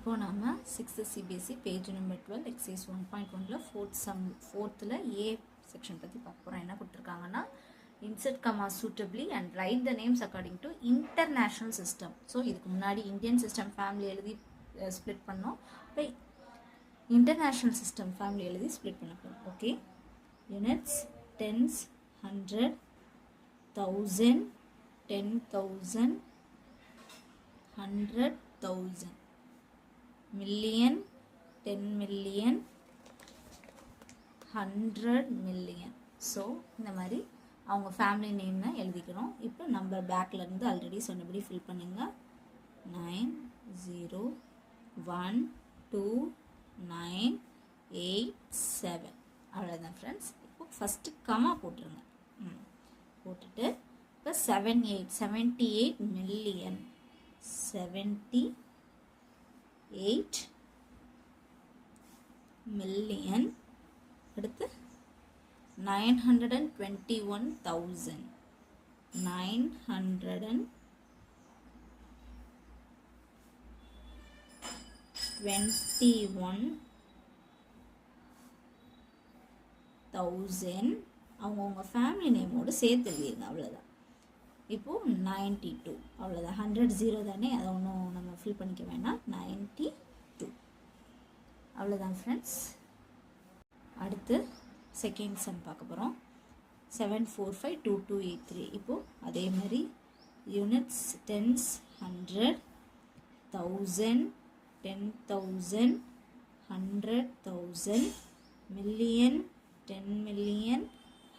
இப்போ நாம 6th CBSE page number 12 exercise 1.1ல ஃபோர்த்தில் ஏ செக்ஷன் பற்றி பார்க்க போகிறோம். என்ன கொடுத்துருக்காங்கன்னா insert comma suitably and write the names according to international system. So இதுக்கு முன்னாடி இந்தியன் சிஸ்டம் ஃபேமிலி எழுதி ஸ்ப்ளிட் பண்ணோம். இப்போ இன்டர்நேஷ்னல் சிஸ்டம் ஃபேமிலி எழுதி ஸ்ப்ளிட் பண்ண போகிறோம். Okay, units, tens, 100, 1000, 10,000, 100,000, million, 10 million, 100 million. So இந்த மாதிரி அவங்க ஃபேமிலி நேம்னா எழுதிக்கிறோம். இப்போ நம்பர் பேக்லேருந்து ஆல்ரெடி சொன்னபடி ஃபில் பண்ணுங்க. 9 0 1 2 9 8 7 அவ்வளோதான் ஃப்ரெண்ட்ஸ். இப்போ ஃபஸ்ட்டு கமா போட்டுருங்க. போட்டுட்டு இப்போ 78 million, 78 million. அடுத்து 921,000, 921,000 அவங்கவுங்க ஃபேமிலி நேமோடு சேர்த்து எழுதிருங்க. அவ்வளோதான். இப்போது 92 அவ்வளோதான். 100 0 தானே, அதை ஒன்றும் நம்ம ஃபில் பண்ணிக்க வேணாம். 92 அவ்வளோதான் ஃப்ரெண்ட்ஸ். அடுத்து செகண்ட் சம் பார்க்க போகிறோம். 7452283. இப்போது அதே மாதிரி units, tens, 100, 1000, 10,000, 100,000, million, 10 million,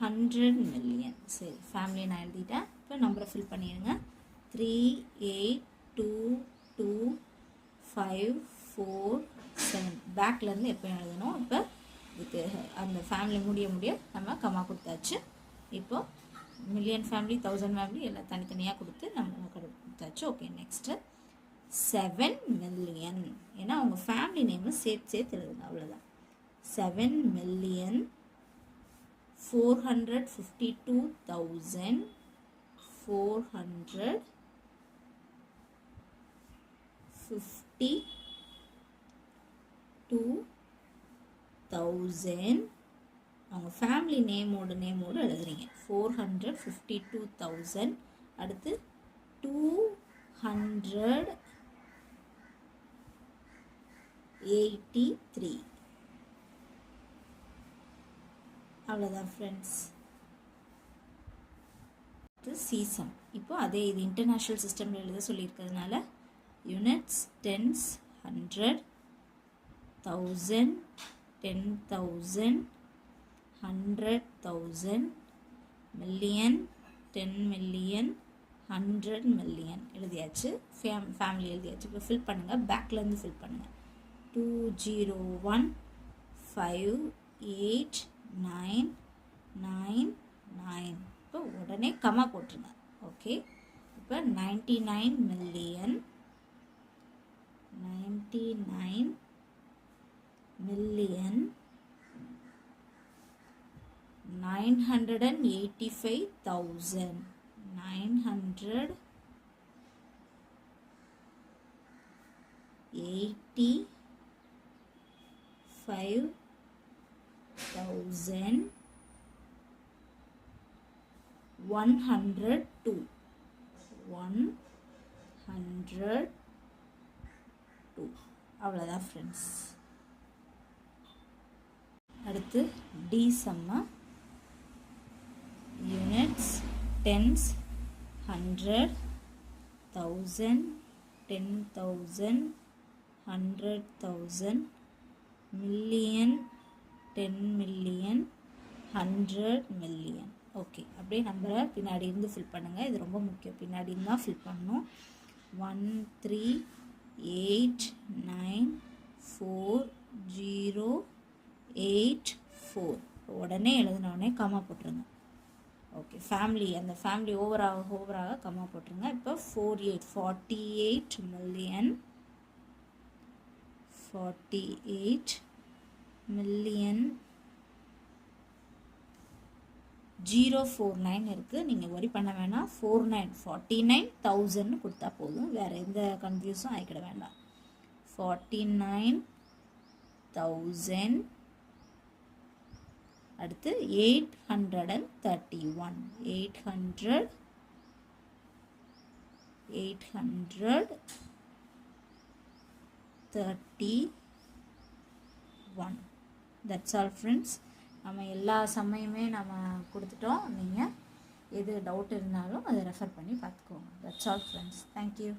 100 million. சரி, ஃபேமிலி நான் எழுதிட்டேன். இப்போ நம்பரை ஃபில் பண்ணிடுங்க. 3 8 2 2 5 4 7. பேக்லேருந்து எப்போ எழுதணும்? இப்போ இதுக்கு அந்த ஃபேமிலி முடிய நம்ம கமா கொடுத்தாச்சு. இப்போ மில்லியன் ஃபேமிலி, 1000 ஃபேமிலி எல்லாம் தனித்தனியாக கொடுத்து நம்ம கொடுத்தாச்சு. Okay, next 7 million. ஏன்னா அவங்க ஃபேமிலி நேமு சேர்த்து எழுதுங்க. அவ்வளோதான். 7 million 452,000 அவங்க ஃபேமிலி நேமோடு எழுதுறீங்க. 452,000. அடுத்து 283. அவ்வளோதான் ஃப்ரெண்ட்ஸ். இது சீசம். இப்போ அதே இது இன்டர்நேஷ்னல் சிஸ்டமில் எழுத சொல்லியிருக்கிறதுனால units, tens, 100, 1000, 10,000, 100,000, million, 10 million, 100 million எழுதியாச்சு. ஃபேமிலி எழுதியாச்சு. இப்போ ஃபில் பண்ணுங்கள். பேக்லேருந்து ஃபில் பண்ணுங்கள். 201589999. இப்போ உடனே கமா போட்டுருங்க. ஓகே, இப்போ 99 million, 99 million 985,000, 985,000, 102. 102 அவ்வளோதான் ஃப்ரெண்ட்ஸ். அடுத்து டி சம்மா. Units, tens, 100, 1000, 10,000, 100,000, million, 10 million, 100 million. Okay, அப்படியே நம்பரை பின்னாடி இருந்து ஃபில் பண்ணுங்கள். இது ரொம்ப முக்கியம். பின்னாடி தான் ஃபில் பண்ணணும். 1389408 உடனே எழுதினோடனே கமா போட்டுருங்க. ஓகே, ஃபேமிலி அந்த ஃபேமிலி ஓவராக கமா போட்டுருங்க. இப்போ 48 million, 48 million 049 இருக்குது. நீங்கள் வரி பண்ண வேணாம். 49,000 கொடுத்தா போதும். வேறு எந்த கன்ஃபியூஸும் ஆகிக்கிட வேண்டாம். 49,000 அடுத்து 831 831 that's all friends. நம்ம எல்லா சமயமே நம்ம கொடுத்துட்டோம். நீங்கள் எது டவுட் இருந்தாலும் அதை ரெஃபர் பண்ணி பார்த்துக்கோங்க. that's all friends. thank you.